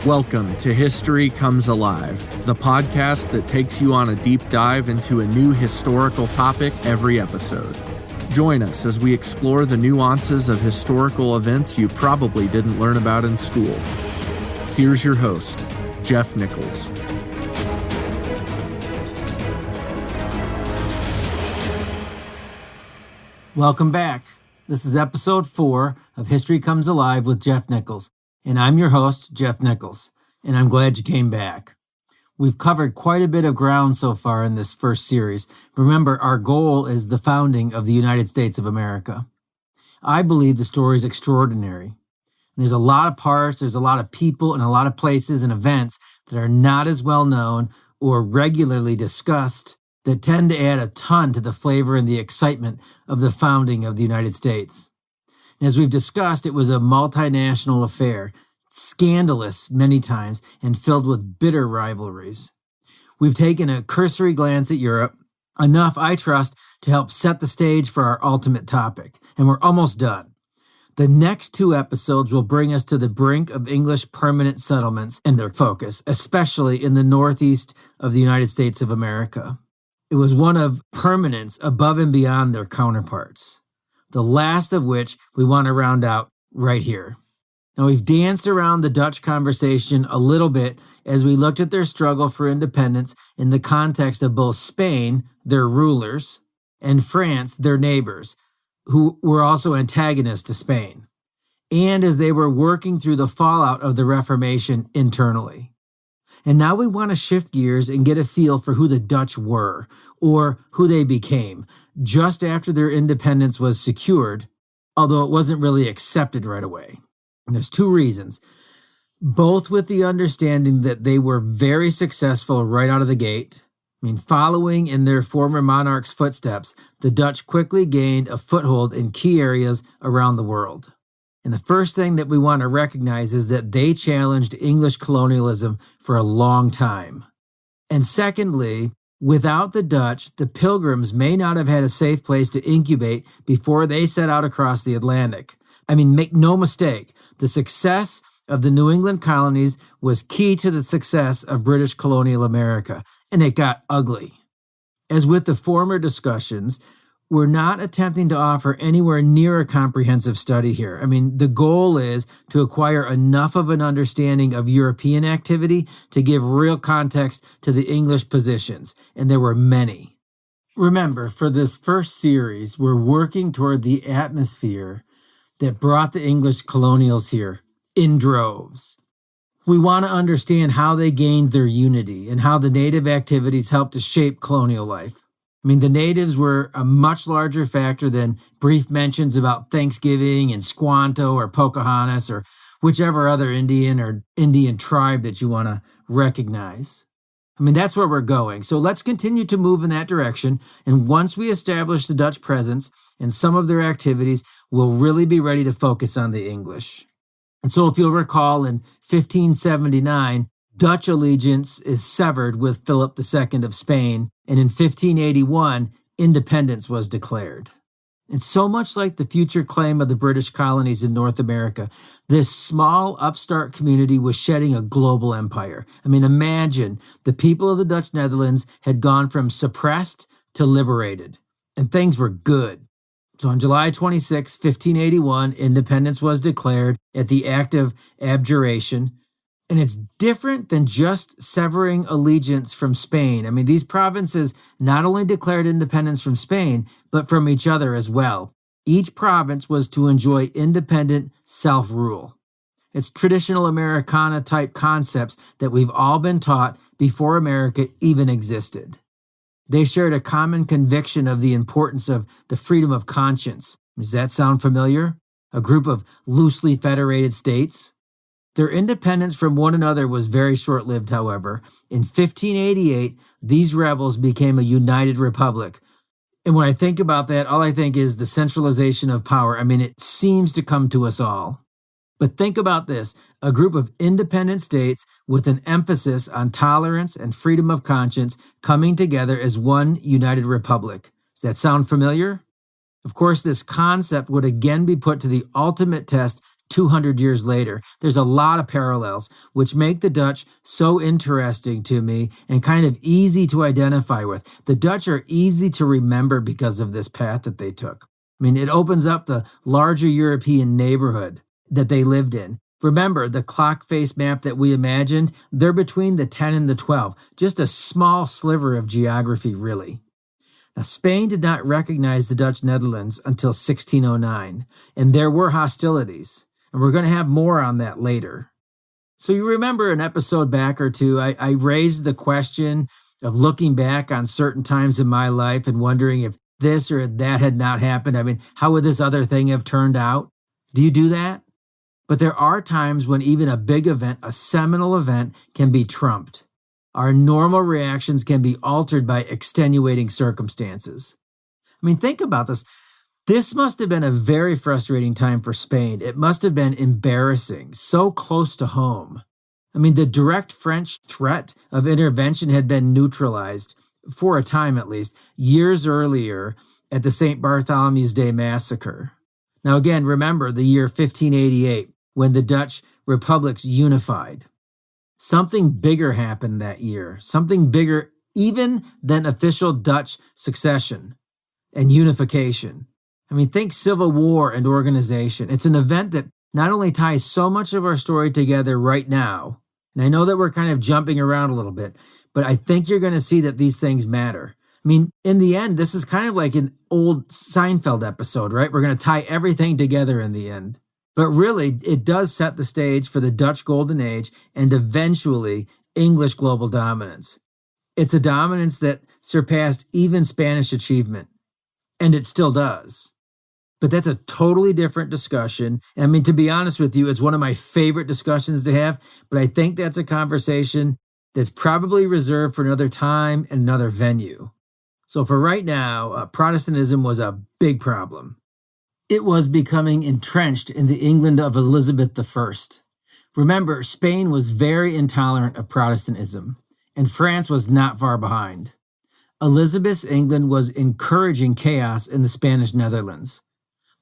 Welcome to History Comes Alive, the podcast that takes you on a deep dive into a new historical topic every episode. Join us as we explore the nuances of historical events you probably didn't learn about in school. Here's your host, Jeff Nichols. Welcome back. This is episode 4 of History Comes Alive with Jeff Nichols. And I'm your host, Jeff Nichols, and I'm glad you came back. We've covered quite a bit of ground so far in this first series. Remember, our goal is the founding of the United States of America. I believe the story is extraordinary. There's a lot of parts, there's a lot of people, and a lot of places and events that are not as well known or regularly discussed that tend to add a ton to the flavor and the excitement of the founding of the United States. As we've discussed, it was a multinational affair, scandalous many times, and filled with bitter rivalries. We've taken a cursory glance at Europe, enough, I trust, to help set the stage for our ultimate topic, and we're almost done. The next 2 episodes will bring us to the brink of English permanent settlements and their focus, especially in the northeast of the United States of America. It was one of permanence above and beyond their counterparts, the last of which we want to round out right here. Now, we've danced around the Dutch conversation a little bit as we looked at their struggle for independence in the context of both Spain, their rulers, and France, their neighbors, who were also antagonists to Spain, and as they were working through the fallout of the Reformation internally. And now we want to shift gears and get a feel for who the Dutch were, or who they became, just after their independence was secured, although it wasn't really accepted right away. And there's 2 reasons, both with the understanding that they were very successful right out of the gate. Following in their former monarch's footsteps, the Dutch quickly gained a foothold in key areas around the world. And the first thing that we want to recognize is that they challenged English colonialism for a long time. And secondly, without the Dutch, the Pilgrims may not have had a safe place to incubate before they set out across the Atlantic. Make no mistake, the success of the New England colonies was key to the success of British colonial America, and it got ugly. As with the former discussions, we're not attempting to offer anywhere near a comprehensive study here. The goal is to acquire enough of an understanding of European activity to give real context to the English positions, and there were many. Remember, for this first series, we're working toward the atmosphere that brought the English colonials here in droves. We want to understand how they gained their unity and how the native activities helped to shape colonial life. The natives were a much larger factor than brief mentions about Thanksgiving and Squanto or Pocahontas or whichever other Indian tribe that you want to recognize. That's where we're going. So let's continue to move in that direction. And once we establish the Dutch presence and some of their activities, we'll really be ready to focus on the English. And so if you'll recall, in 1579, Dutch allegiance is severed with Philip II of Spain, and in 1581, independence was declared. And so much like the future claim of the British colonies in North America, this small upstart community was shedding a global empire. Imagine the people of the Dutch Netherlands had gone from suppressed to liberated, and things were good. So on July 26, 1581, independence was declared at the Act of Abjuration. And it's different than just severing allegiance from Spain. These provinces not only declared independence from Spain, but from each other as well. Each province was to enjoy independent self-rule. It's traditional Americana-type concepts that we've all been taught before America even existed. They shared a common conviction of the importance of the freedom of conscience. Does that sound familiar? A group of loosely federated states? Their independence from one another was very short-lived, however. In 1588, these rebels became a united republic. And when I think about that, all I think is the centralization of power. It seems to come to us all. But think about this, a group of independent states with an emphasis on tolerance and freedom of conscience coming together as one united republic. Does that sound familiar? Of course, this concept would again be put to the ultimate test 200 years later. There's a lot of parallels, which make the Dutch so interesting to me and kind of easy to identify with. The Dutch are easy to remember because of this path that they took. I mean, it opens up the larger European neighborhood that they lived in. Remember, the clock face map that we imagined, they're between the 10 and the 12, just a small sliver of geography, really. Now, Spain did not recognize the Dutch Netherlands until 1609, and there were hostilities, and we're going to have more on that later. So you remember an episode back or two, I raised the question of looking back on certain times in my life and wondering if this or that had not happened. I mean, how would this other thing have turned out? Do you do that? But there are times when even a big event, a seminal event, can be trumped. Our normal reactions can be altered by extenuating circumstances. I mean, think about this. This must have been a very frustrating time for Spain. It must have been embarrassing, so close to home. I mean, the direct French threat of intervention had been neutralized, for a time at least, years earlier at the St. Bartholomew's Day massacre. Now again, remember the year 1588, when the Dutch republics unified. Something bigger happened that year, something bigger even than official Dutch succession and unification. I mean, think civil war and organization. It's an event that not only ties so much of our story together right now, and I know that we're kind of jumping around a little bit, but I think you're going to see that these things matter. I mean, in the end, this is kind of like an old Seinfeld episode, right? We're going to tie everything together in the end. But really, it does set the stage for the Dutch Golden Age and eventually English global dominance. It's a dominance that surpassed even Spanish achievement, and it still does. But that's a totally different discussion. I mean, to be honest with you, it's one of my favorite discussions to have, but I think that's a conversation that's probably reserved for another time and another venue. So for right now, Protestantism was a big problem. It was becoming entrenched in the England of Elizabeth I. Remember, Spain was very intolerant of Protestantism, and France was not far behind. Elizabeth's England was encouraging chaos in the Spanish Netherlands,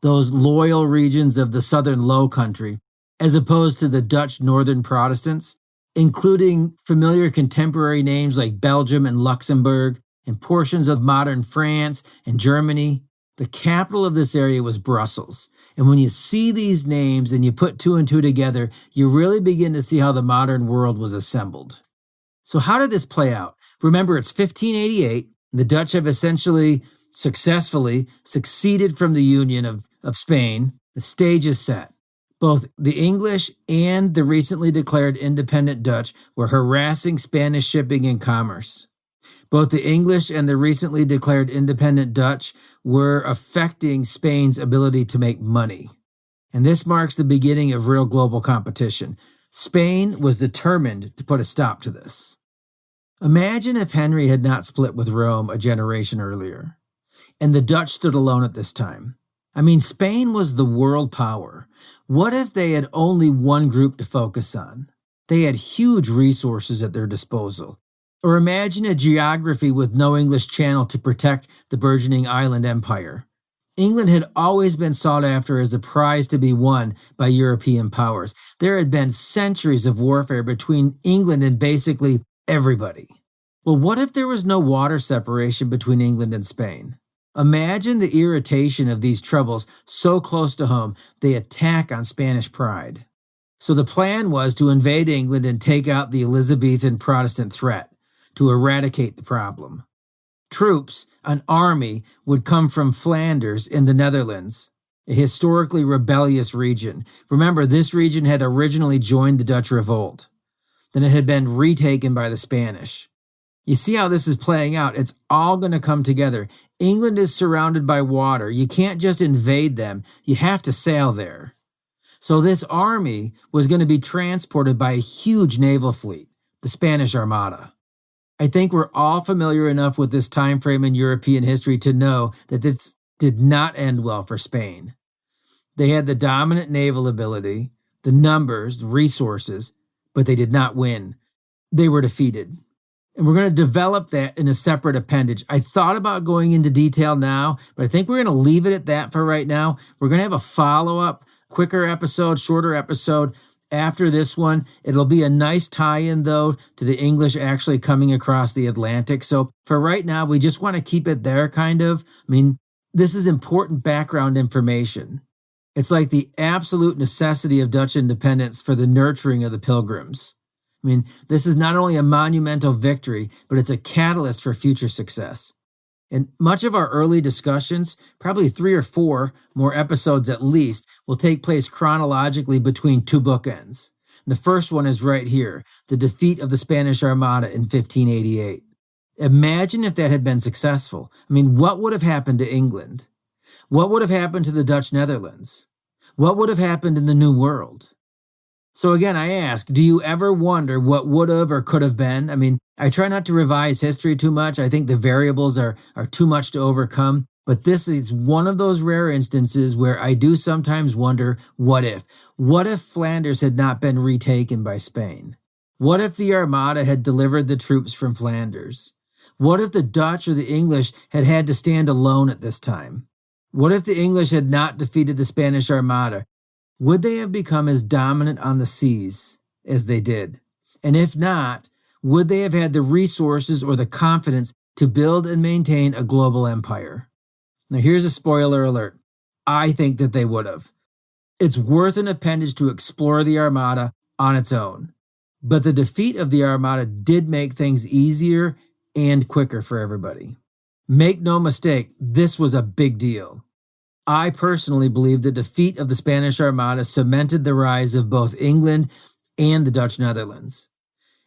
those loyal regions of the southern Low Country, as opposed to the Dutch northern Protestants, including familiar contemporary names like Belgium and Luxembourg, and portions of modern France and Germany. The capital of this area was Brussels. And when you see these names and you put two and two together, you really begin to see how the modern world was assembled. So how did this play out? Remember, it's 1588. The Dutch have essentially successfully succeeded from the Union of Spain. The stage is set. Both the English and the recently declared independent Dutch were harassing Spanish shipping and commerce. Both the English and the recently declared independent Dutch were affecting Spain's ability to make money. And this marks the beginning of real global competition. Spain was determined to put a stop to this. Imagine if Henry had not split with Rome a generation earlier, and the Dutch stood alone at this time. I mean, Spain was the world power. What if they had only one group to focus on? They had huge resources at their disposal. Or imagine a geography with no English Channel to protect the burgeoning island empire. England had always been sought after as a prize to be won by European powers. There had been centuries of warfare between England and basically everybody. Well, what if there was no water separation between England and Spain? Imagine the irritation of these troubles so close to home, they attack on Spanish pride. So the plan was to invade England and take out the Elizabethan Protestant threat, to eradicate the problem. Troops, an army, would come from Flanders in the Netherlands, a historically rebellious region. Remember, this region had originally joined the Dutch revolt. Then it had been retaken by the Spanish. You see how this is playing out? It's all going to come together. England is surrounded by water. You can't just invade them. You have to sail there. So this army was going to be transported by a huge naval fleet, the Spanish Armada. I think we're all familiar enough with this time frame in European history to know that this did not end well for Spain. They had the dominant naval ability, the numbers, the resources, but they did not win. They were defeated. And we're going to develop that in a separate appendage. I thought about going into detail now, but I think we're going to leave it at that for right now. We're going to have a follow-up quicker episode, shorter episode after this one. It'll be a nice tie-in, though, to the English actually coming across the Atlantic. So for right now, we just want to keep it there, kind of. I mean, this is important background information. It's like the absolute necessity of Dutch independence for the nurturing of the Pilgrims. I mean, this is not only a monumental victory, but it's a catalyst for future success. And much of our early discussions, probably 3 or 4 more episodes at least, will take place chronologically between 2 bookends. The first one is right here, the defeat of the Spanish Armada in 1588. Imagine if that had been successful. I mean, what would have happened to England? What would have happened to the Dutch Netherlands? What would have happened in the New World? So again, I ask, do you ever wonder what would have or could have been? I mean, I try not to revise history too much. I think the variables are too much to overcome. But this is one of those rare instances where I do sometimes wonder, what if? What if Flanders had not been retaken by Spain? What if the Armada had delivered the troops from Flanders? What if the Dutch or the English had had to stand alone at this time? What if the English had not defeated the Spanish Armada? Would they have become as dominant on the seas as they did? And if not, would they have had the resources or the confidence to build and maintain a global empire? Now here's a spoiler alert. I think that they would have. It's worth an appendage to explore the Armada on its own. But the defeat of the Armada did make things easier and quicker for everybody. Make no mistake, this was a big deal. I personally believe the defeat of the Spanish Armada cemented the rise of both England and the Dutch Netherlands.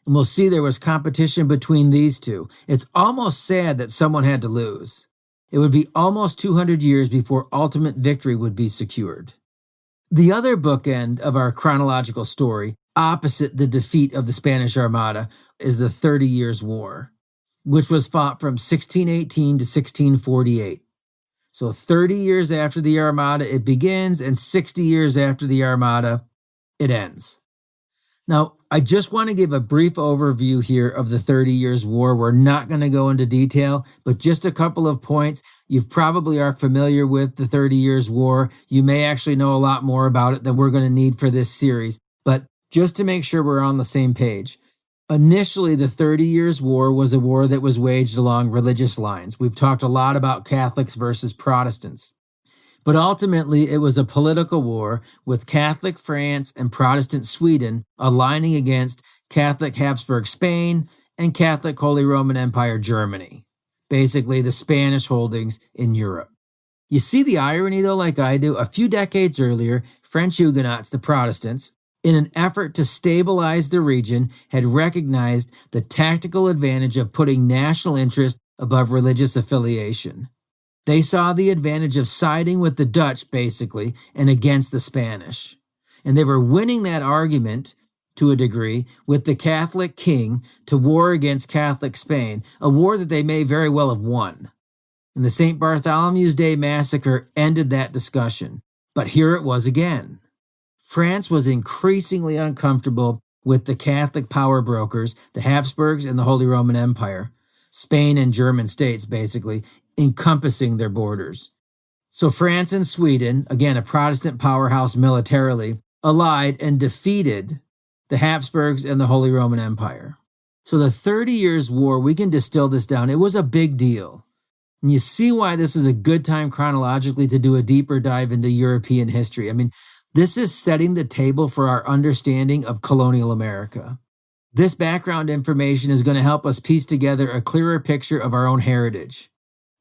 And we'll see there was competition between these two. It's almost sad that someone had to lose. It would be almost 200 years before ultimate victory would be secured. The other bookend of our chronological story, opposite the defeat of the Spanish Armada, is the 30 Years' War, which was fought from 1618 to 1648. So 30 years after the Armada, it begins, and 60 years after the Armada, it ends. Now, I just want to give a brief overview here of the 30 Years' War. We're not going to go into detail, but just a couple of points. You probably are familiar with the 30 Years' War. You may actually know a lot more about it than we're going to need for this series. But just to make sure we're on the same page, initially, the 30 Years' War was a war that was waged along religious lines. We've talked a lot about Catholics versus Protestants. But ultimately, it was a political war with Catholic France and Protestant Sweden aligning against Catholic Habsburg Spain and Catholic Holy Roman Empire Germany, basically the Spanish holdings in Europe. You see the irony, though, like I do? A few decades earlier, French Huguenots, the Protestants, in an effort to stabilize the region, had recognized the tactical advantage of putting national interest above religious affiliation. They saw the advantage of siding with the Dutch, basically, and against the Spanish. And they were winning that argument, to a degree, with the Catholic king to war against Catholic Spain, a war that they may very well have won. And the St. Bartholomew's Day massacre ended that discussion. But here it was again. France was increasingly uncomfortable with the Catholic power brokers, the Habsburgs and the Holy Roman Empire, Spain and German states basically, encompassing their borders. So France and Sweden, again a Protestant powerhouse militarily, allied and defeated the Habsburgs and the Holy Roman Empire. So the 30 Years' War, we can distill this down. It was a big deal. And you see why this is a good time chronologically to do a deeper dive into European history. I mean, this is setting the table for our understanding of colonial America. This background information is going to help us piece together a clearer picture of our own heritage.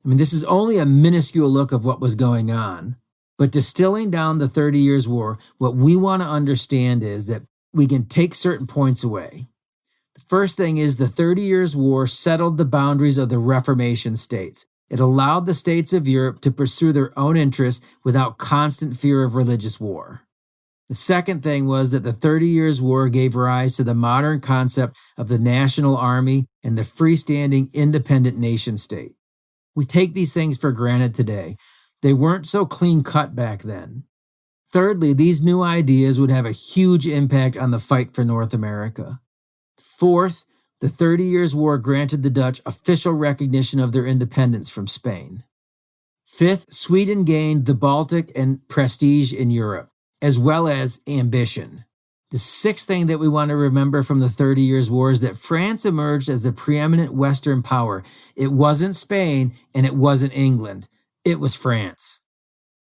I mean, this is only a minuscule look of what was going on. But distilling down the 30 Years' War, what we want to understand is that we can take certain points away. The first thing is the 30 Years' War settled the boundaries of the Reformation states. It allowed the states of Europe to pursue their own interests without constant fear of religious war. The second thing was that the 30 Years' War gave rise to the modern concept of the national army and the freestanding independent nation state. We take these things for granted today. They weren't so clean-cut back then. Thirdly, these new ideas would have a huge impact on the fight for North America. Fourth, the 30 Years' War granted the Dutch official recognition of their independence from Spain. Fifth, Sweden gained the Baltic and prestige in Europe. as well as ambition. The sixth thing that we want to remember from the 30 Years' War is that France emerged as the preeminent Western power. It wasn't Spain and it wasn't England. It was France.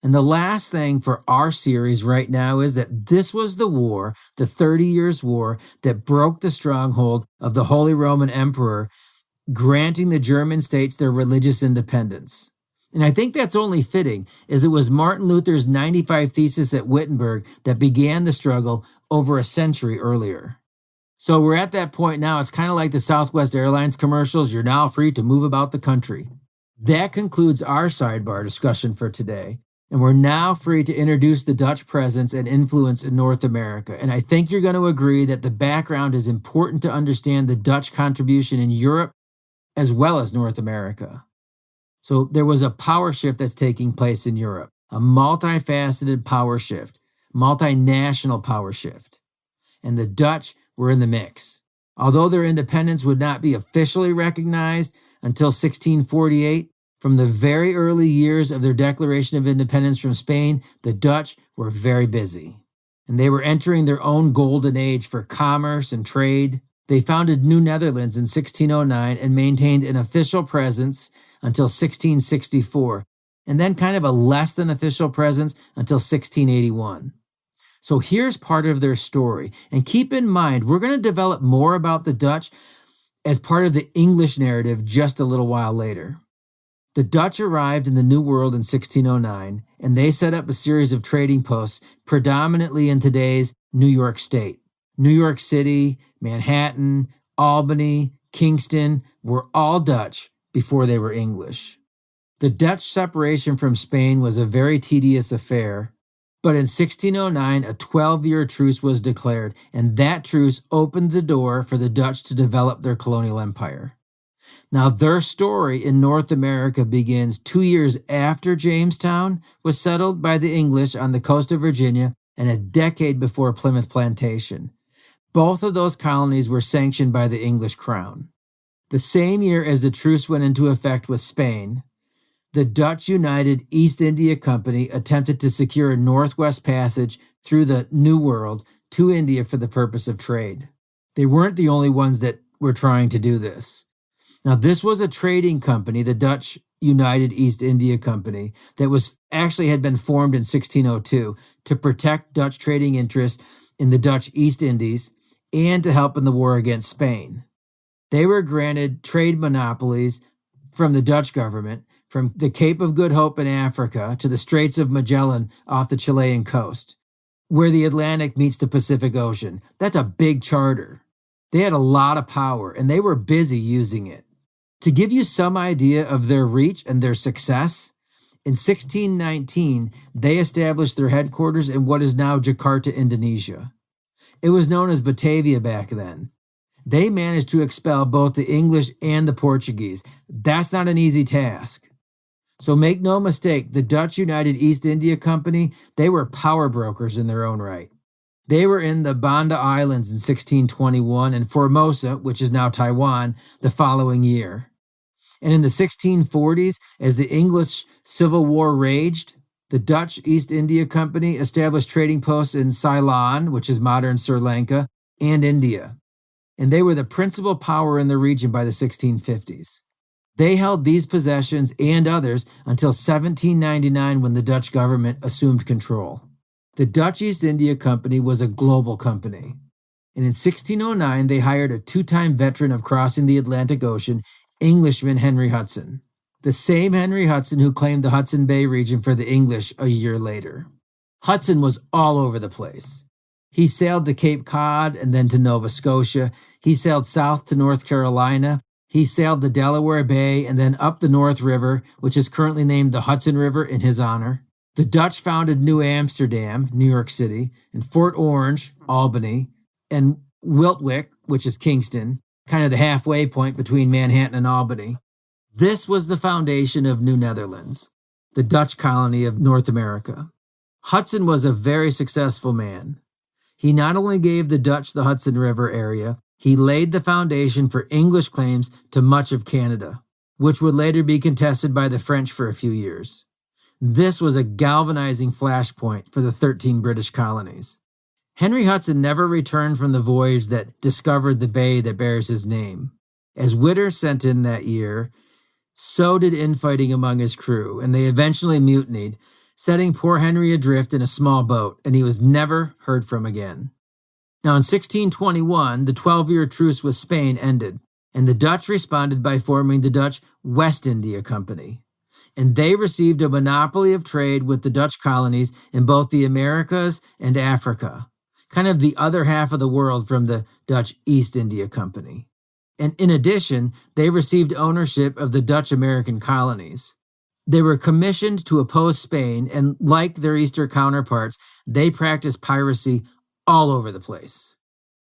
And the last thing for our series right now is that this was the war, the 30 Years' War, that broke the stronghold of the Holy Roman Emperor, granting the German states their religious independence. And I think that's only fitting, as it was Martin Luther's 95 Thesis at Wittenberg that began the struggle over a century earlier. So we're at that point now. It's kind of like the Southwest Airlines commercials. You're now free to move about the country. That concludes our sidebar discussion for today. And we're now free to introduce the Dutch presence and influence in North America. And I think you're going to agree that the background is important to understand the Dutch contribution in Europe as well as North America. So there was a power shift that's taking place in Europe, a multifaceted power shift, multinational power shift. And the Dutch were in the mix. Although their independence would not be officially recognized until 1648, from the very early years of their declaration of independence from Spain, the Dutch were very busy. And they were entering their own golden age for commerce and trade. They founded New Netherlands in 1609 and maintained an official presence until 1664, and then kind of a less than official presence until 1681. So here's part of their story. And keep in mind, we're going to develop more about the Dutch as part of the English narrative just a little while later. The Dutch arrived in the New World in 1609, and they set up a series of trading posts predominantly in today's New York State. New York City, Manhattan, Albany, Kingston were all Dutch before they were English. The Dutch separation from Spain was a very tedious affair, but in 1609 a 12-year truce was declared, and that truce opened the door for the Dutch to develop their colonial empire. Now, their story in North America begins 2 years after Jamestown was settled by the English on the coast of Virginia and a decade before Plymouth Plantation. Both of those colonies were sanctioned by the English crown. The same year as the truce went into effect with Spain, the Dutch United East India Company attempted to secure a northwest passage through the New World to India for the purpose of trade. They weren't the only ones that were trying to do this. Now, this was a trading company, the Dutch United East India Company, that had been formed in 1602 to protect Dutch trading interests in the Dutch East Indies and to help in the war against Spain. They were granted trade monopolies from the Dutch government from the Cape of Good Hope in Africa to the Straits of Magellan off the Chilean coast, where the Atlantic meets the Pacific Ocean. That's a big charter. They had a lot of power, and they were busy using it. To give you some idea of their reach and their success, in 1619, they established their headquarters in what is now Jakarta, Indonesia. It was known as Batavia back then. They managed to expel both the English and the Portuguese. That's not an easy task. So make no mistake, the Dutch United East India Company, they were power brokers in their own right. They were in the Banda Islands in 1621 and Formosa, which is now Taiwan, the following year. And in the 1640s, as the English Civil War raged, the Dutch East India Company established trading posts in Ceylon, which is modern Sri Lanka, and India. And they were the principal power in the region by the 1650s. They held these possessions and others until 1799 when the Dutch government assumed control. The Dutch East India Company was a global company. And in 1609, they hired a two-time veteran of crossing the Atlantic Ocean, Englishman Henry Hudson. The same Henry Hudson who claimed the Hudson Bay region for the English a year later. Hudson was all over the place. He sailed to Cape Cod and then to Nova Scotia. He sailed south to North Carolina. He sailed the Delaware Bay and then up the North River, which is currently named the Hudson River in his honor. The Dutch founded New Amsterdam, New York City, and Fort Orange, Albany, and Wiltwyck, which is Kingston, kind of the halfway point between Manhattan and Albany. This was the foundation of New Netherlands, the Dutch colony of North America. Hudson was a very successful man. He not only gave the Dutch the Hudson River area, he laid the foundation for English claims to much of Canada, which would later be contested by the French for a few years. This was a galvanizing flashpoint for the 13 British colonies. Henry Hudson never returned from the voyage that discovered the bay that bears his name. As Witter sent in that year, so did infighting among his crew, and they eventually mutinied, setting poor Henry adrift in a small boat, and he was never heard from again. Now in 1621, the 12-year truce with Spain ended, and the Dutch responded by forming the Dutch West India Company. And they received a monopoly of trade with the Dutch colonies in both the Americas and Africa, kind of the other half of the world from the Dutch East India Company. And in addition, they received ownership of the Dutch American colonies. They were commissioned to oppose Spain, and like their Eastern counterparts, they practiced piracy all over the place.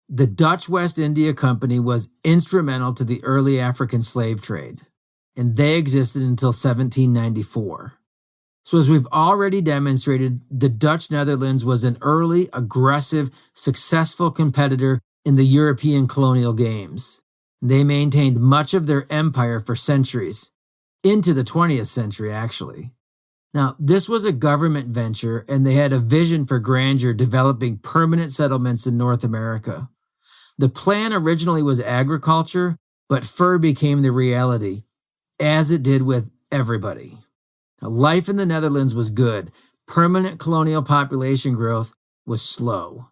The Dutch West India Company was instrumental to the early African slave trade, and they existed until 1794. So as we've already demonstrated, the Dutch Netherlands was an early, aggressive, successful competitor in the European colonial games. They maintained much of their empire for centuries, into the 20th century actually. Now, this was a government venture, and they had a vision for grandeur, developing permanent settlements in North America. The plan originally was agriculture, but fur became the reality, as it did with everybody. Now, life in the Netherlands was good. Permanent colonial population growth was slow.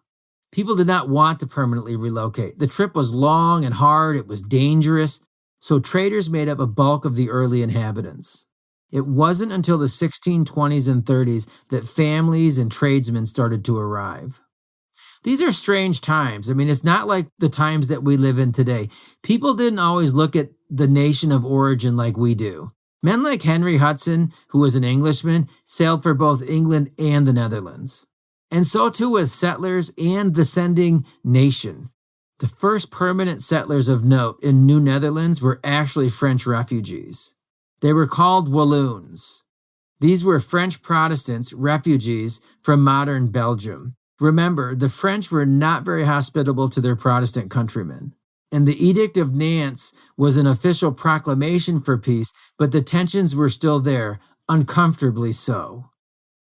People did not want to permanently relocate. The trip was long and hard, it was dangerous, so traders made up a bulk of the early inhabitants. It wasn't until the 1620s and 30s that families and tradesmen started to arrive. These are strange times. I mean, it's not like the times that we live in today. People didn't always look at the nation of origin like we do. Men like Henry Hudson, who was an Englishman, sailed for both England and the Netherlands. And so too with settlers and the sending nation. The first permanent settlers of note in New Netherlands were actually French refugees. They were called Walloons. These were French Protestants, refugees from modern Belgium. Remember, the French were not very hospitable to their Protestant countrymen. And the Edict of Nantes was an official proclamation for peace, but the tensions were still there, uncomfortably so.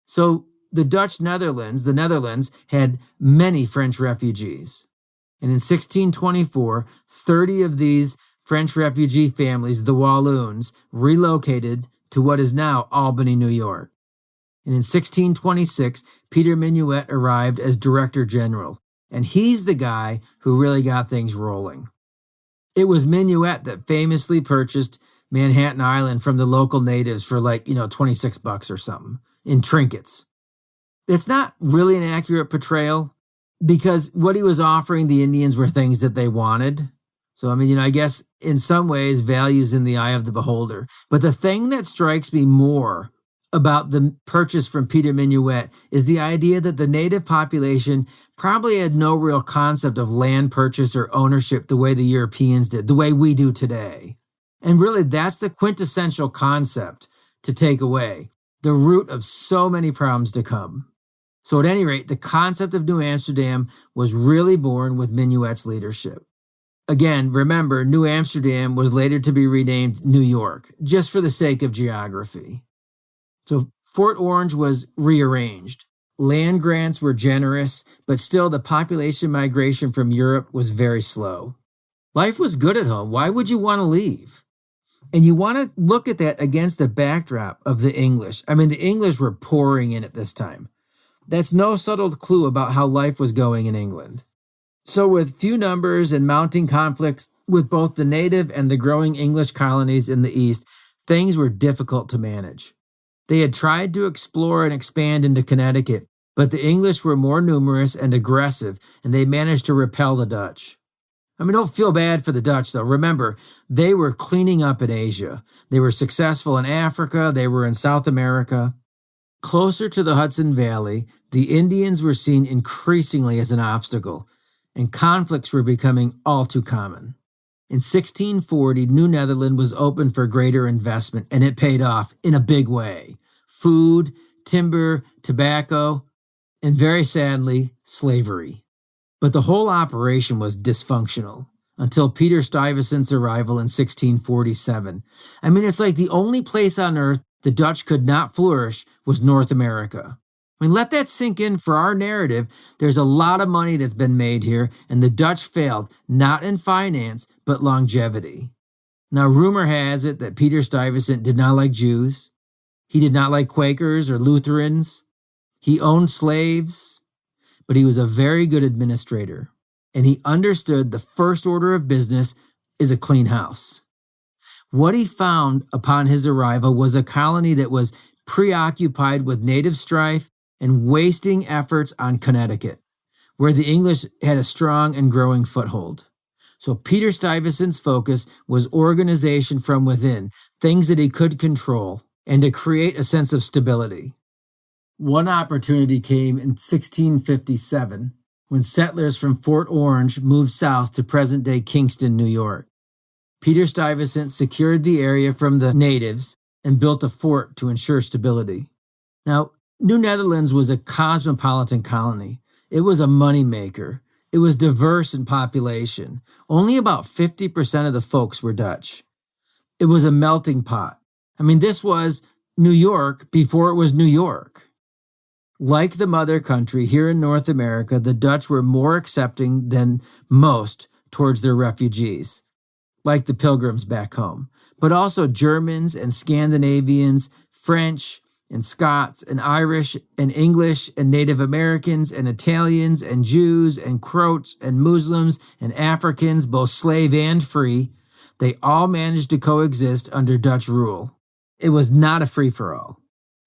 So the Dutch Netherlands, the Netherlands, had many French refugees. And in 1624, 30 of these French refugee families, the Walloons, relocated to what is now Albany, New York. And in 1626, Peter Minuit arrived as Director General, and he's the guy who really got things rolling. It was Minuit that famously purchased Manhattan Island from the local natives for $26 or something in trinkets. It's not really an accurate portrayal because what he was offering the Indians were things that they wanted. So, I guess in some ways, value's in the eye of the beholder. But the thing that strikes me more about the purchase from Peter Minuit is the idea that the native population probably had no real concept of land purchase or ownership the way the Europeans did, the way we do today. And really, that's the quintessential concept to take away, the root of so many problems to come. So at any rate, the concept of New Amsterdam was really born with Minuit's leadership. Again, remember, New Amsterdam was later to be renamed New York, just for the sake of geography. So Fort Orange was rearranged. Land grants were generous, but still the population migration from Europe was very slow. Life was good at home. Why would you want to leave? And you want to look at that against the backdrop of the English. The English were pouring in at this time. That's no subtle clue about how life was going in England. So with few numbers and mounting conflicts with both the native and the growing English colonies in the East, things were difficult to manage. They had tried to explore and expand into Connecticut, but the English were more numerous and aggressive, and they managed to repel the Dutch. Don't feel bad for the Dutch, though. Remember, they were cleaning up in Asia. They were successful in Africa. They were in South America. Closer to the Hudson Valley, the Indians were seen increasingly as an obstacle, and conflicts were becoming all too common. In 1640, New Netherland was open for greater investment, and it paid off in a big way. Food, timber, tobacco, and very sadly, slavery. But the whole operation was dysfunctional until Peter Stuyvesant's arrival in 1647. It's like the only place on earth the Dutch could not flourish was North America. I mean, let that sink in for our narrative. There's a lot of money that's been made here, and the Dutch failed, not in finance, but longevity. Now, rumor has it that Peter Stuyvesant did not like Jews. He did not like Quakers or Lutherans. He owned slaves, but he was a very good administrator, and he understood the first order of business is a clean house. What he found upon his arrival was a colony that was preoccupied with native strife and wasting efforts on Connecticut, where the English had a strong and growing foothold. So Peter Stuyvesant's focus was organization from within, things that he could control, and to create a sense of stability. One opportunity came in 1657 when settlers from Fort Orange moved south to present-day Kingston, New York. Peter Stuyvesant secured the area from the natives and built a fort to ensure stability. Now, New Netherlands was a cosmopolitan colony. It was a moneymaker. It was diverse in population. Only about 50% of the folks were Dutch. It was a melting pot. I mean, this was New York before it was New York. Like the mother country here in North America, the Dutch were more accepting than most towards their refugees, like the Pilgrims back home, but also Germans and Scandinavians, French and Scots and Irish and English and Native Americans and Italians and Jews and Croats and Muslims and Africans, both slave and free. They all managed to coexist under Dutch rule. It was not a free-for-all.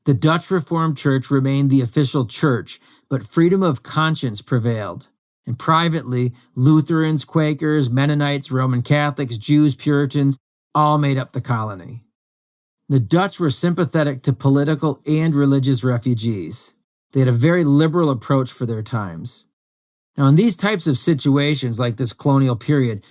The Dutch Reformed Church remained the official church, but freedom of conscience prevailed. And privately, Lutherans, Quakers, Mennonites, Roman Catholics, Jews, Puritans, all made up the colony. The Dutch were sympathetic to political and religious refugees. They had a very liberal approach for their times. Now, in these types of situations, like this colonial period,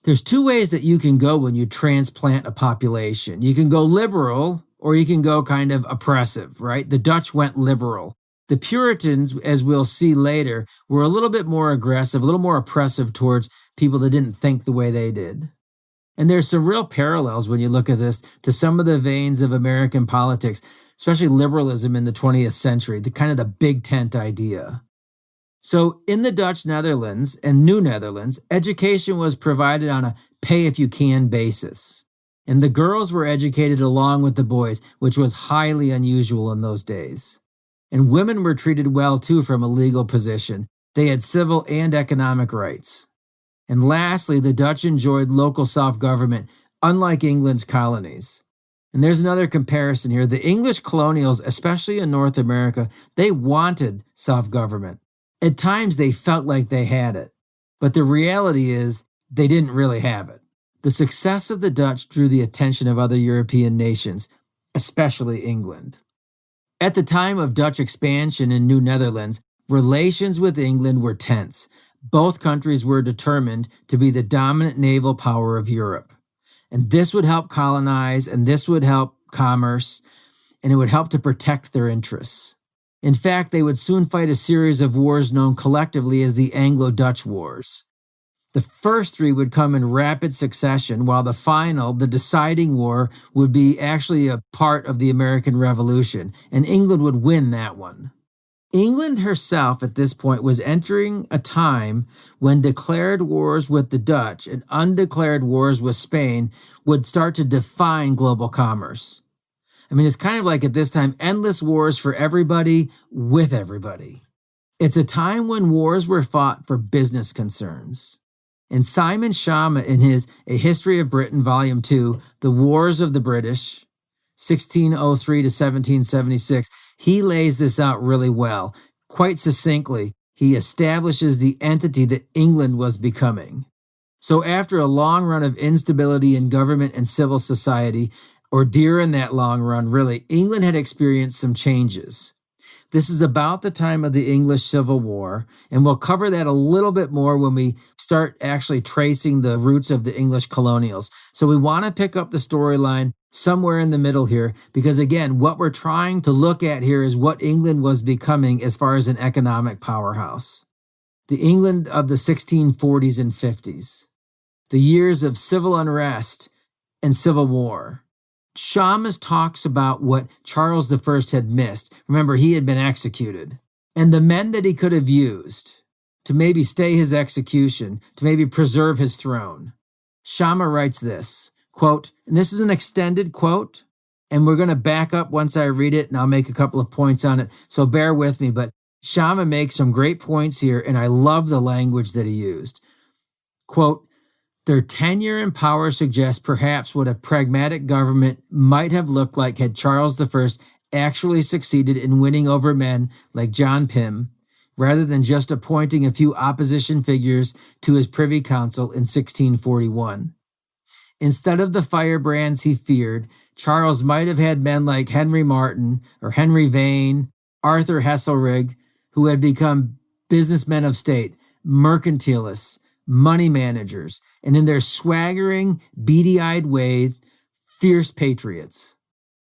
there's two ways that you can go when you transplant a population. You can go liberal, or you can go kind of oppressive, right? The Dutch went liberal. The Puritans, as we'll see later, were a little bit more aggressive, a little more oppressive towards people that didn't think the way they did. And there's some real parallels when you look at this to some of the veins of American politics, especially liberalism in the 20th century, the kind of the big tent idea. So in the Dutch Netherlands and New Netherlands, education was provided on a pay-if-you-can basis. And the girls were educated along with the boys, which was highly unusual in those days. And women were treated well, too, from a legal position. They had civil and economic rights. And lastly, the Dutch enjoyed local self-government, unlike England's colonies. And there's another comparison here. The English colonials, especially in North America, they wanted self-government. At times, they felt like they had it. But the reality is, they didn't really have it. The success of the Dutch drew the attention of other European nations, especially England. At the time of Dutch expansion in New Netherlands, relations with England were tense. Both countries were determined to be the dominant naval power of Europe. And this would help colonize, and this would help commerce, and it would help to protect their interests. In fact, they would soon fight a series of wars known collectively as the Anglo-Dutch Wars. The first three would come in rapid succession, while the final, the deciding war, would be actually a part of the American Revolution, and England would win that one. England herself at this point was entering a time when declared wars with the Dutch and undeclared wars with Spain would start to define global commerce. I mean, it's kind of like at this time, endless wars for everybody with everybody. It's a time when wars were fought for business concerns. And Simon Schama, in his A History of Britain, Volume 2, The Wars of the British, 1603 to 1776, he lays this out really well. Quite succinctly, he establishes the entity that England was becoming. So after a long run of instability in government and civil society, or during that long run, really, England had experienced some changes. This is about the time of the English Civil War, and we'll cover that a little bit more when we start actually tracing the roots of the English colonials. So we want to pick up the storyline somewhere in the middle here, because again, what we're trying to look at here is what England was becoming as far as an economic powerhouse. The England of the 1640s and 50s, the years of civil unrest and civil war. Shamas talks about what Charles I had missed. Remember, he had been executed. And the men that he could have used to maybe stay his execution, to maybe preserve his throne. Shama writes this, quote, and this is an extended quote, and we're going to back up once I read it, and I'll make a couple of points on it, so bear with me. But Shama makes some great points here, and I love the language that he used. Quote, their tenure in power suggests perhaps what a pragmatic government might have looked like had Charles I actually succeeded in winning over men like John Pym, rather than just appointing a few opposition figures to his Privy Council in 1641. Instead of the firebrands he feared, Charles might have had men like Henry Martin or Henry Vane, Arthur Heselrigg, who had become businessmen of state, mercantilists, money managers, and in their swaggering, beady-eyed ways, fierce patriots.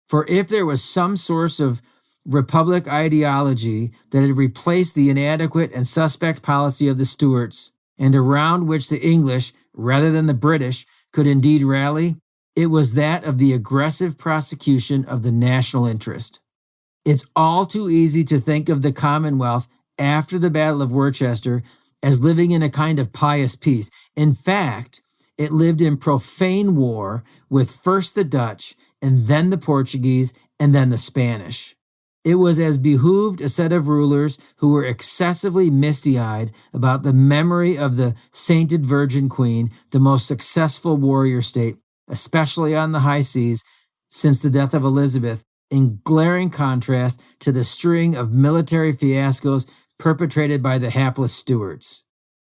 For if there was some source of Republic ideology that had replaced the inadequate and suspect policy of the Stuarts, and around which the English, rather than the British, could indeed rally, it was that of the aggressive prosecution of the national interest. It's all too easy to think of the Commonwealth after the Battle of Worcester as living in a kind of pious peace. In fact, it lived in profane war with first the Dutch, and then the Portuguese, and then the Spanish. It was as behooved a set of rulers who were excessively misty-eyed about the memory of the sainted Virgin Queen, the most successful warrior state, especially on the high seas, since the death of Elizabeth, in glaring contrast to the string of military fiascos perpetrated by the hapless Stuarts.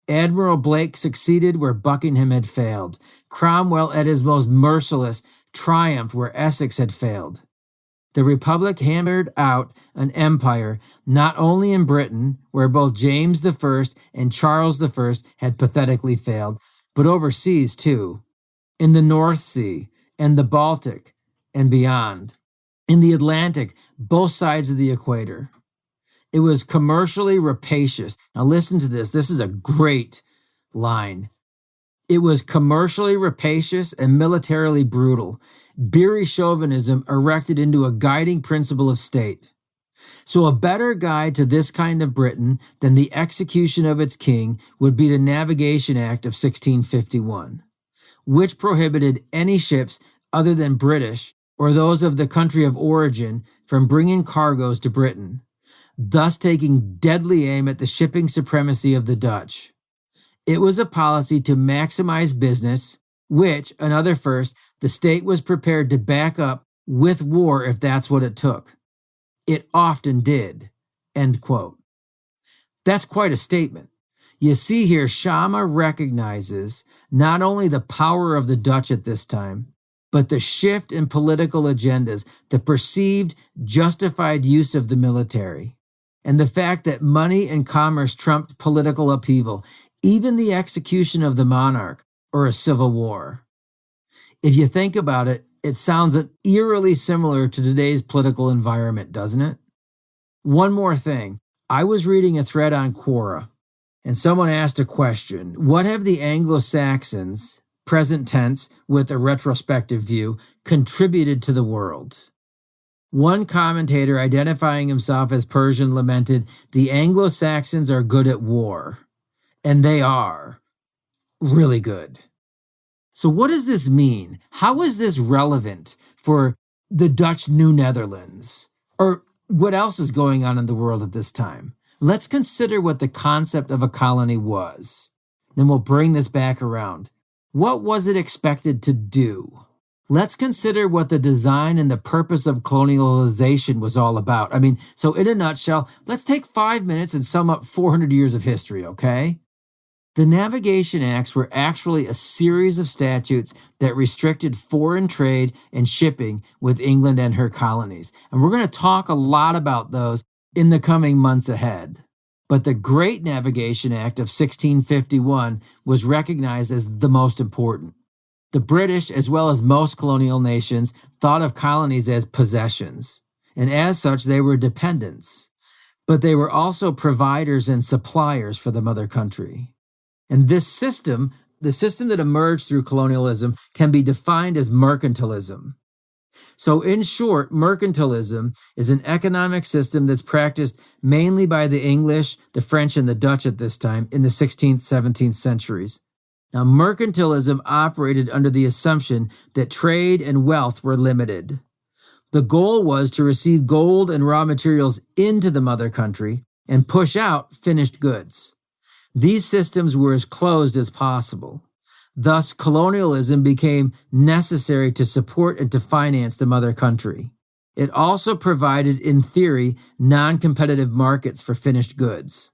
Admiral Blake succeeded where Buckingham had failed. Cromwell, at his most merciless, triumphed where Essex had failed. The Republic hammered out an empire not only in Britain, where both James I and Charles I had pathetically failed, but overseas too, in the North Sea and the Baltic and beyond, in the Atlantic, both sides of the equator. It was commercially rapacious. Now listen to this. This is a great line. It was commercially rapacious and militarily brutal. Beery chauvinism erected into a guiding principle of state. So a better guide to this kind of Britain than the execution of its king would be the Navigation Act of 1651, which prohibited any ships other than British or those of the country of origin from bringing cargoes to Britain, thus taking deadly aim at the shipping supremacy of the Dutch. It was a policy to maximize business, which, another first, the state was prepared to back up with war if that's what it took. It often did. End quote. That's quite a statement. You see here, Shama recognizes not only the power of the Dutch at this time, but the shift in political agendas, the perceived justified use of the military, and the fact that money and commerce trumped political upheaval, even the execution of the monarch or a civil war. If you think about it, it sounds eerily similar to today's political environment, doesn't it? One more thing. I was reading a thread on Quora, and someone asked a question. What have the Anglo-Saxons, present tense with a retrospective view, contributed to the world? One commentator identifying himself as Persian lamented, the Anglo-Saxons are good at war. And they are really good. So what does this mean? How is this relevant for the Dutch New Netherlands? Or what else is going on in the world at this time? Let's consider what the concept of a colony was. Then we'll bring this back around. What was it expected to do? Let's consider what the design and the purpose of colonialization was all about. So in a nutshell, let's take 5 minutes and sum up 400 years of history, okay? The Navigation Acts were actually a series of statutes that restricted foreign trade and shipping with England and her colonies. And we're going to talk a lot about those in the coming months ahead. But the Great Navigation Act of 1651 was recognized as the most important. The British, as well as most colonial nations, thought of colonies as possessions, and as such they were dependents. But they were also providers and suppliers for the mother country. And this system, the system that emerged through colonialism, can be defined as mercantilism. So in short, mercantilism is an economic system that's practiced mainly by the English, the French, and the Dutch at this time in the 16th, 17th centuries. Now, mercantilism operated under the assumption that trade and wealth were limited. The goal was to receive gold and raw materials into the mother country and push out finished goods. These systems were as closed as possible. Thus, colonialism became necessary to support and to finance the mother country. It also provided, in theory, non-competitive markets for finished goods.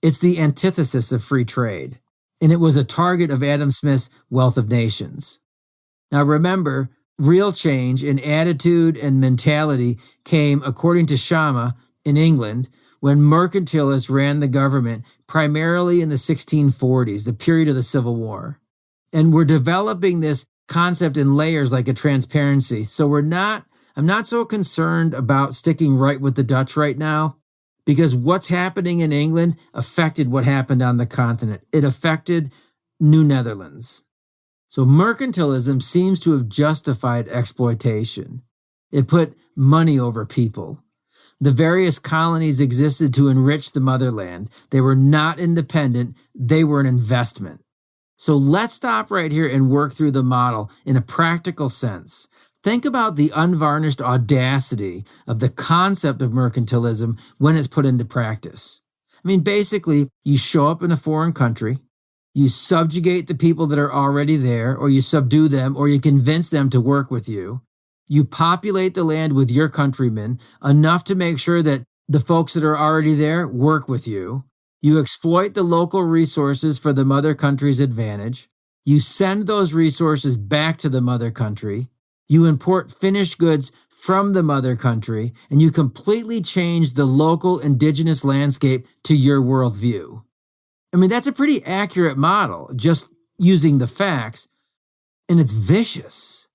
It's the antithesis of free trade, and it was a target of Adam Smith's Wealth of Nations. Now remember, real change in attitude and mentality came, according to Shama, in England, when mercantilists ran the government primarily in the 1640s, the period of the Civil War. And we're developing this concept in layers like a transparency. So I'm not so concerned about sticking right with the Dutch right now, because what's happening in England affected what happened on the continent. It affected New Netherlands. So mercantilism seems to have justified exploitation. It put money over people. The various colonies existed to enrich the motherland. They were not independent. They were an investment. So let's stop right here and work through the model in a practical sense. Think about the unvarnished audacity of the concept of mercantilism when it's put into practice. I mean, basically, you show up in a foreign country, you subjugate the people that are already there, or you subdue them, or you convince them to work with you. You populate the land with your countrymen enough to make sure that the folks that are already there work with you. You exploit the local resources for the mother country's advantage. You send those resources back to the mother country. You import finished goods from the mother country, and you completely change the local indigenous landscape to your worldview. I mean, that's a pretty accurate model, just using the facts, and it's vicious.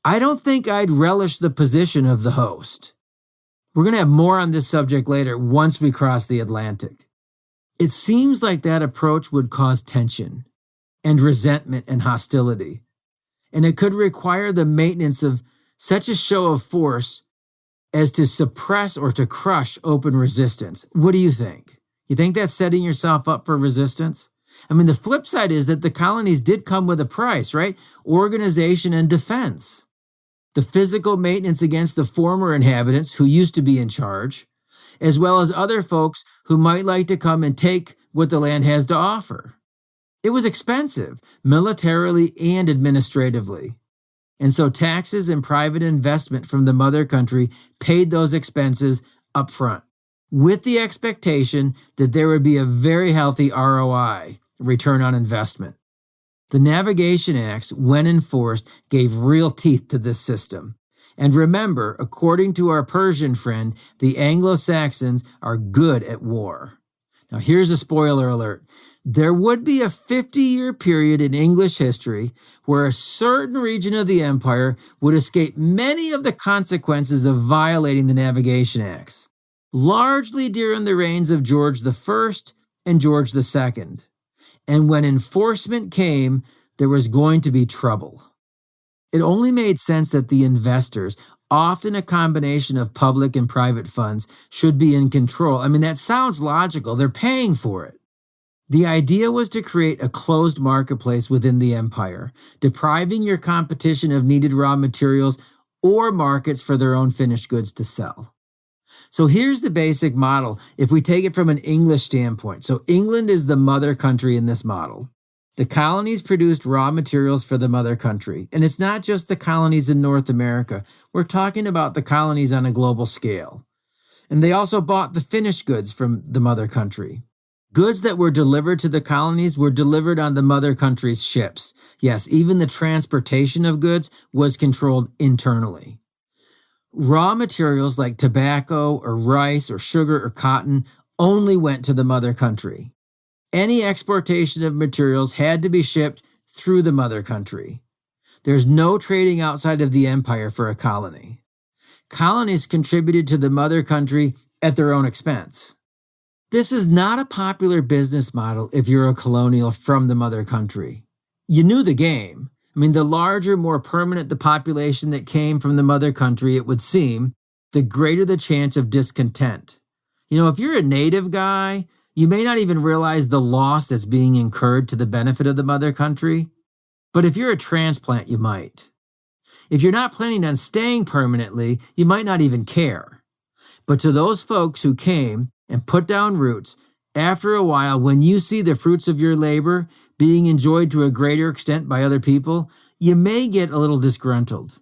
I don't think I'd relish the position of the host. We're going to have more on this subject later once we cross the Atlantic. It seems like that approach would cause tension and resentment and hostility, and it could require the maintenance of such a show of force as to suppress or to crush open resistance. What do you think? You think that's setting yourself up for resistance? I mean, the flip side is that the colonies did come with a price, right? Organization and defense. The physical maintenance against the former inhabitants who used to be in charge, as well as other folks who might like to come and take what the land has to offer. It was expensive, militarily and administratively. And so taxes and private investment from the mother country paid those expenses up front, with the expectation that there would be a very healthy ROI, return on investment. The Navigation Acts, when enforced, gave real teeth to this system. And remember, according to our Persian friend, the Anglo-Saxons are good at war. Now here's a spoiler alert. There would be a 50-year period in English history where a certain region of the empire would escape many of the consequences of violating the Navigation Acts, largely during the reigns of George I and George II. And when enforcement came, there was going to be trouble. It only made sense that the investors, often a combination of public and private funds, should be in control. I mean, that sounds logical. They're paying for it. The idea was to create a closed marketplace within the empire, depriving your competition of needed raw materials or markets for their own finished goods to sell. So here's the basic model if we take it from an English standpoint. So England is the mother country in this model. The colonies produced raw materials for the mother country. And it's not just the colonies in North America. We're talking about the colonies on a global scale. And they also bought the finished goods from the mother country. Goods that were delivered to the colonies were delivered on the mother country's ships. Yes, even the transportation of goods was controlled internally. Raw materials like tobacco or rice or sugar or cotton only went to the mother country. Any exportation of materials had to be shipped through the mother country. There's no trading outside of the empire for a colony. Colonies contributed to the mother country at their own expense. This is not a popular business model if you're a colonial from the mother country. You knew the game, I mean, the larger, more permanent the population that came from the mother country, it would seem, the greater the chance of discontent. If you're a native guy, you may not even realize the loss that's being incurred to the benefit of the mother country. But if you're a transplant, you might. If you're not planning on staying permanently, you might not even care. But to those folks who came and put down roots, after a while, when you see the fruits of your labor being enjoyed to a greater extent by other people, you may get a little disgruntled.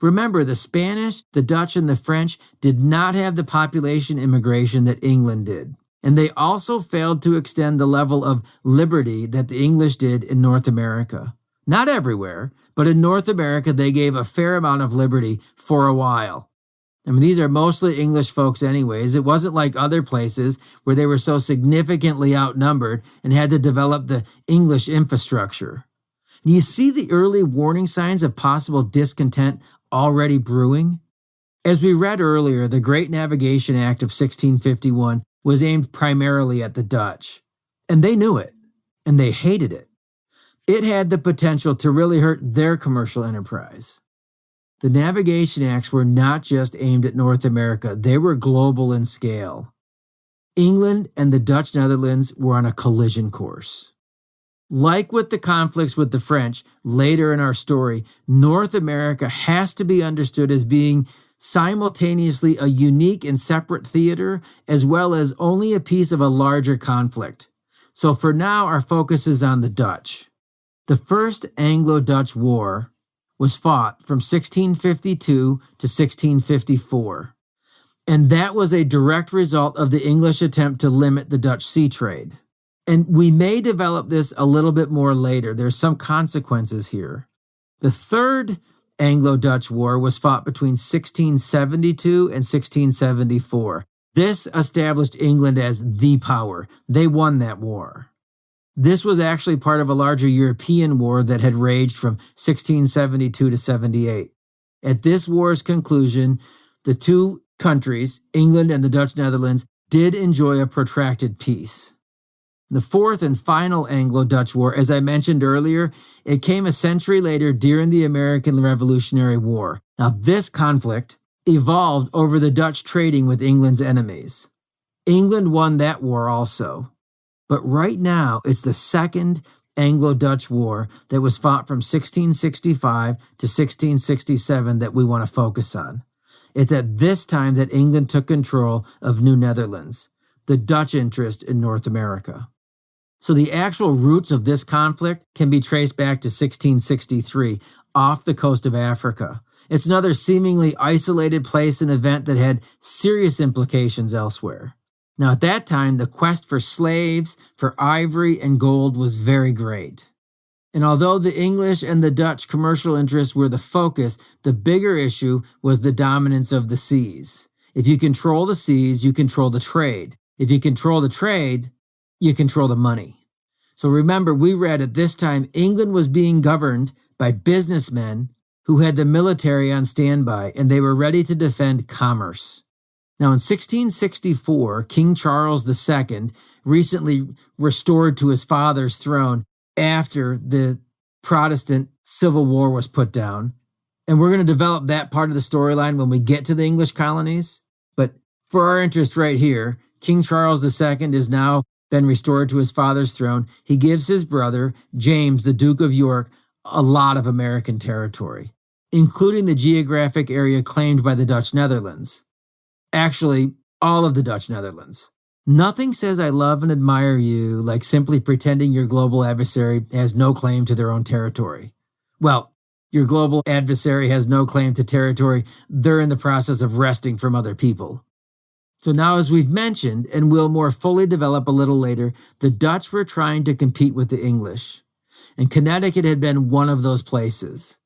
Remember, the Spanish, the Dutch, and the French did not have the population immigration that England did. And they also failed to extend the level of liberty that the English did in North America. Not everywhere, but in North America, they gave a fair amount of liberty for a while. I mean, these are mostly English folks anyways. It wasn't like other places where they were so significantly outnumbered and had to develop the English infrastructure. And you see the early warning signs of possible discontent already brewing? As we read earlier, the Great Navigation Act of 1651 was aimed primarily at the Dutch. And they knew it, and they hated it. It had the potential to really hurt their commercial enterprise. The navigation acts were not just aimed at North America, they were global in scale. England and the Dutch Netherlands were on a collision course. Like with the conflicts with the French later in our story, North America has to be understood as being simultaneously a unique and separate theater, as well as only a piece of a larger conflict. So for now, our focus is on the Dutch. The First Anglo-Dutch War was fought from 1652 to 1654, and that was a direct result of the English attempt to limit the Dutch sea trade. And we may develop this a little bit more later. There's some consequences here. The Third Anglo-Dutch War was fought between 1672 and 1674. This established England as the power. They won that war. This was actually part of a larger European war that had raged from 1672 to 78. At this war's conclusion, the two countries, England and the Dutch Netherlands, did enjoy a protracted peace. The Fourth and final Anglo-Dutch War, as I mentioned earlier, it came a century later during the American Revolutionary War. Now, this conflict evolved over the Dutch trading with England's enemies. England won that war also. But right now, it's the Second Anglo-Dutch War that was fought from 1665 to 1667 that we want to focus on. It's at this time that England took control of New Netherlands, the Dutch interest in North America. So the actual roots of this conflict can be traced back to 1663, off the coast of Africa. It's another seemingly isolated place and event that had serious implications elsewhere. Now, at that time, the quest for slaves, for ivory and gold was very great. And although the English and the Dutch commercial interests were the focus, the bigger issue was the dominance of the seas. If you control the seas, you control the trade. If you control the trade, you control the money. So remember, we read at this time, England was being governed by businessmen who had the military on standby, and they were ready to defend commerce. Now, in 1664, King Charles II, recently restored to his father's throne after the Protestant Civil War was put down, and we're going to develop that part of the storyline when we get to the English colonies. But for our interest right here, King Charles II has now been restored to his father's throne. He gives his brother, James, the Duke of York, a lot of American territory, including the geographic area claimed by the Dutch Netherlands. Actually, all of the Dutch Netherlands. Nothing says I love and admire you like simply pretending your global adversary has no claim to their own territory. Well, your global adversary has no claim to territory. They're in the process of wresting from other people. So now, as we've mentioned, and we'll more fully develop a little later, the Dutch were trying to compete with the English. And Connecticut had been one of those places.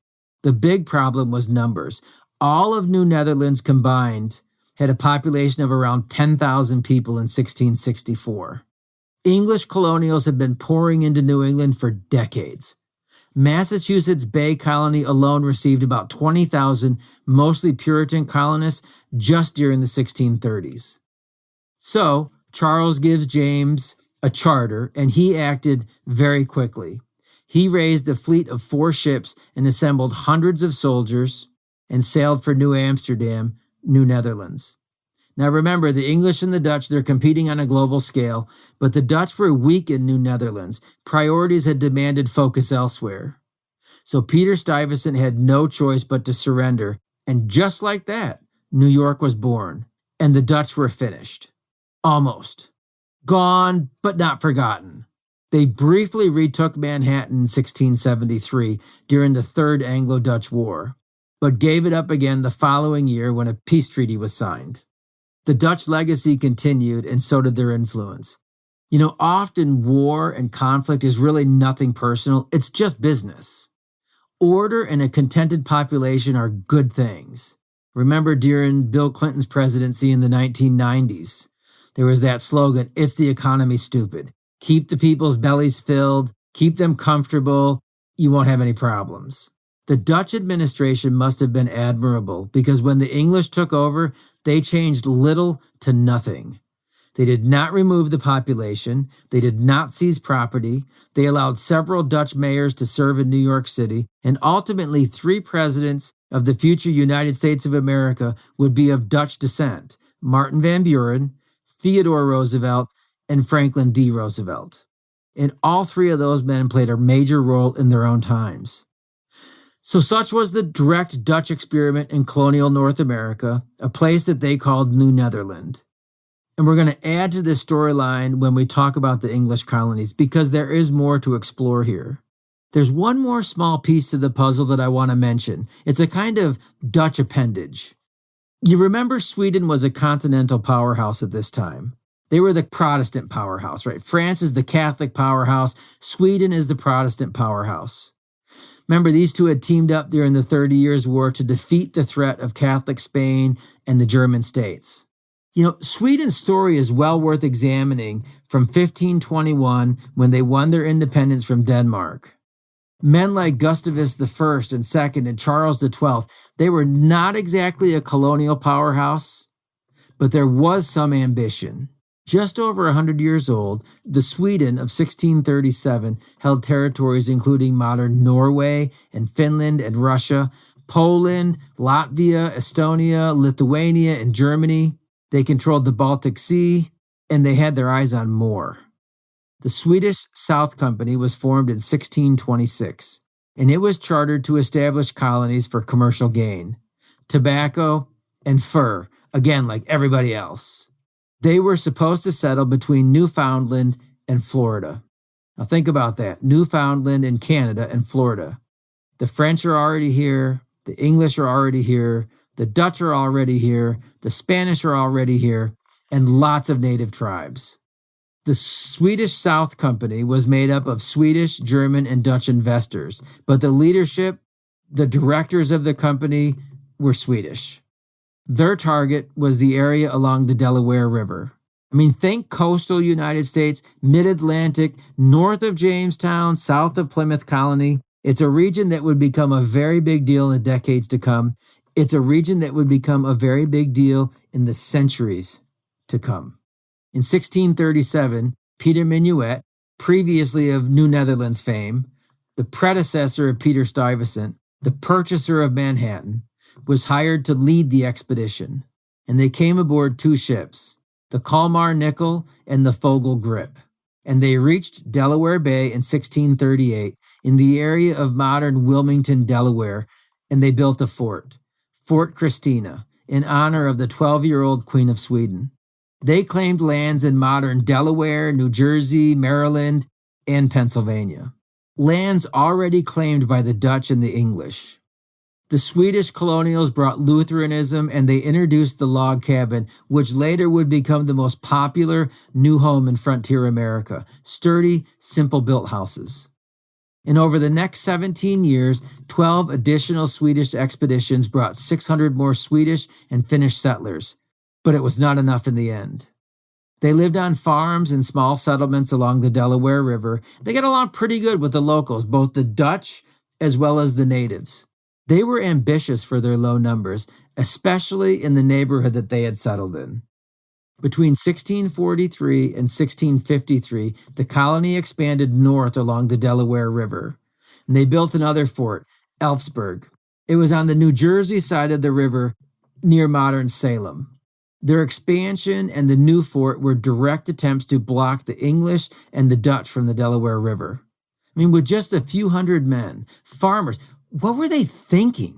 The big problem was numbers. All of New Netherlands combined had a population of around 10,000 people in 1664. English colonials had been pouring into New England for decades. Massachusetts Bay Colony alone received about 20,000, mostly Puritan colonists, just during the 1630s. So, Charles gives James a charter, and he acted very quickly. He raised a fleet of 4 ships and assembled hundreds of soldiers and sailed for New Amsterdam, New Netherlands. Now remember, the English and the Dutch, they're competing on a global scale, but the Dutch were weak in New Netherlands. Priorities had demanded focus elsewhere. So Peter Stuyvesant had no choice but to surrender, and just like that, New York was born, and the Dutch were finished. Almost. Gone, but not forgotten. They briefly retook Manhattan in 1673 during the Third Anglo-Dutch War, but gave it up again the following year when a peace treaty was signed. The Dutch legacy continued, and so did their influence. Often war and conflict is really nothing personal. It's just business. Order and a contented population are good things. Remember during Bill Clinton's presidency in the 1990s, there was that slogan, "It's the economy, stupid." Keep the people's bellies filled, keep them comfortable, you won't have any problems. The Dutch administration must have been admirable because when the English took over, they changed little to nothing. They did not remove the population. They did not seize property. They allowed several Dutch mayors to serve in New York City, and ultimately 3 presidents of the future United States of America would be of Dutch descent: Martin Van Buren, Theodore Roosevelt, and Franklin D. Roosevelt. And all 3 of those men played a major role in their own times. So such was the direct Dutch experiment in colonial North America, a place that they called New Netherland. And we're going to add to this storyline when we talk about the English colonies, because there is more to explore here. There's one more small piece to the puzzle that I want to mention. It's a kind of Dutch appendage. You remember Sweden was a continental powerhouse at this time. They were the Protestant powerhouse, right? France is the Catholic powerhouse. Sweden is the Protestant powerhouse. Remember, these two had teamed up during the 30 Years' War to defeat the threat of Catholic Spain and the German states. Sweden's story is well worth examining from 1521 when they won their independence from Denmark. Men like Gustavus I and II and Charles XII, they were not exactly a colonial powerhouse, but there was some ambition. Just over 100 years old, the Sweden of 1637 held territories including modern Norway and Finland and Russia, Poland, Latvia, Estonia, Lithuania, and Germany. They controlled the Baltic Sea, and they had their eyes on more. The Swedish South Company was formed in 1626, and it was chartered to establish colonies for commercial gain, tobacco, and fur, again like everybody else. They were supposed to settle between Newfoundland and Florida. Now think about that, Newfoundland and Canada and Florida. The French are already here, the English are already here, the Dutch are already here, the Spanish are already here, and lots of native tribes. The Swedish South Company was made up of Swedish, German, and Dutch investors, but the leadership, the directors of the company, were Swedish. Their target was the area along the Delaware River. Think coastal United States, mid-Atlantic, north of Jamestown, south of Plymouth Colony. It's a region that would become a very big deal in the decades to come. It's a region that would become a very big deal in the centuries to come. In 1637, Peter Minuit, previously of New Netherlands fame, the predecessor of Peter Stuyvesant, the purchaser of Manhattan, was hired to lead the expedition, and they came aboard 2 ships, the Kalmar Nickel and the Fogel Grip, and they reached Delaware Bay in 1638 in the area of modern Wilmington, Delaware, and they built a fort, Fort Christina, in honor of the 12-year-old Queen of Sweden. They claimed lands in modern Delaware, New Jersey, Maryland, and Pennsylvania, lands already claimed by the Dutch and the English. The Swedish colonials brought Lutheranism, and they introduced the log cabin, which later would become the most popular new home in frontier America, sturdy, simple-built houses. And over the next 17 years, 12 additional Swedish expeditions brought 600 more Swedish and Finnish settlers, but it was not enough in the end. They lived on farms and small settlements along the Delaware River. They got along pretty good with the locals, both the Dutch as well as the natives. They were ambitious for their low numbers, especially in the neighborhood that they had settled in. Between 1643 and 1653, the colony expanded north along the Delaware River. and they built another fort, Elfsburg. It was on the New Jersey side of the river near modern Salem. Their expansion and the new fort were direct attempts to block the English and the Dutch from the Delaware River. I mean, with just a few hundred men, farmers, what were they thinking?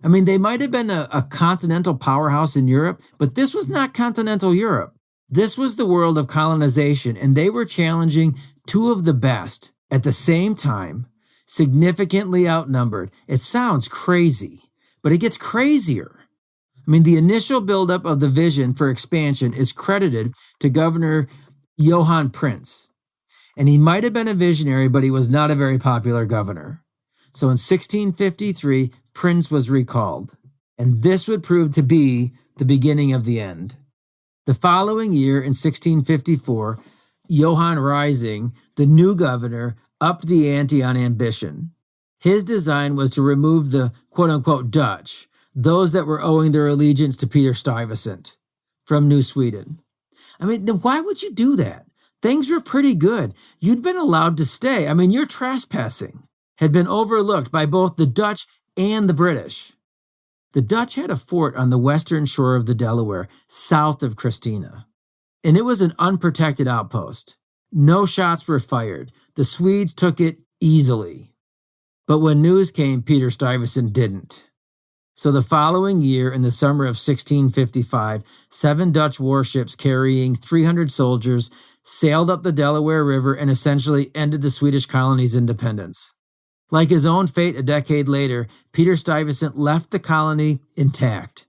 I mean, they might have been a continental powerhouse in Europe, but this was not continental Europe. This was the world of colonization, and they were challenging two of the best at the same time, significantly outnumbered. It sounds crazy, but it gets crazier. I mean, the initial buildup of the vision for expansion is credited to Governor Johann Prince. And he might have been a visionary, but he was not a very popular governor. So in 1653, Prince was recalled. And this would prove to be the beginning of the end. The following year, in 1654, Johann Rising, the new governor, upped the ante on ambition. His design was to remove the quote-unquote Dutch, those that were owing their allegiance to Peter Stuyvesant, from New Sweden. I mean, why would you do that? Things were pretty good. You'd been allowed to stay. I mean, your trespassing had been overlooked by both the Dutch and the British. The Dutch had a fort on the western shore of the Delaware, south of Christina, and it was an unprotected outpost. No shots were fired. The Swedes took it easily. But when news came, Peter Stuyvesant didn't. So the following year, in the summer of 1655, 7 Dutch warships carrying 300 soldiers sailed up the Delaware River and essentially ended the Swedish colony's independence. Like his own fate a decade later, Peter Stuyvesant left the colony intact.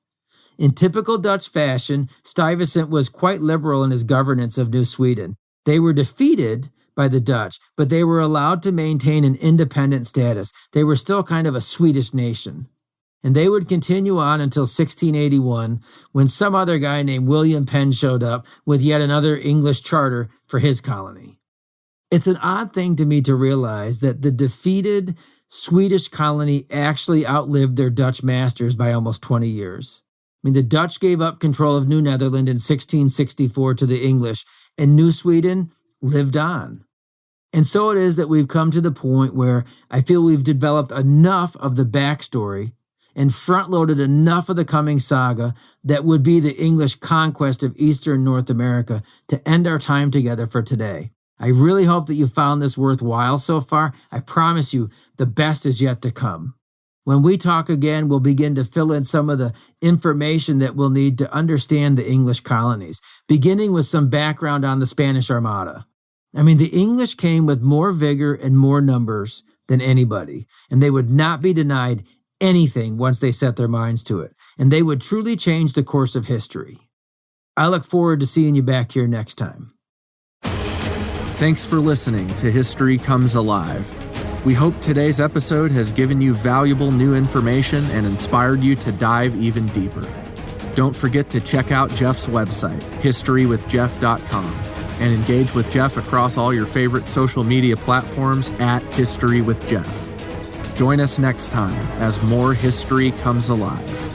In typical Dutch fashion, Stuyvesant was quite liberal in his governance of New Sweden. They were defeated by the Dutch, but they were allowed to maintain an independent status. They were still kind of a Swedish nation. And they would continue on until 1681, when some other guy named William Penn showed up with yet another English charter for his colony. It's an odd thing to me to realize that the defeated Swedish colony actually outlived their Dutch masters by almost 20 years. I mean, the Dutch gave up control of New Netherland in 1664 to the English, and New Sweden lived on. And so it is that we've come to the point where I feel we've developed enough of the backstory and front-loaded enough of the coming saga that would be the English conquest of Eastern North America to end our time together for today. I really hope that you found this worthwhile so far. I promise you, the best is yet to come. When we talk again, we'll begin to fill in some of the information that we'll need to understand the English colonies, beginning with some background on the Spanish Armada. I mean, the English came with more vigor and more numbers than anybody, and they would not be denied anything once they set their minds to it, and they would truly change the course of history. I look forward to seeing you back here next time. Thanks for listening to History Comes Alive. We hope today's episode has given you valuable new information and inspired you to dive even deeper. Don't forget to check out Jeff's website, historywithjeff.com, and engage with Jeff across all your favorite social media platforms at History with Jeff. Join us next time as more history comes alive.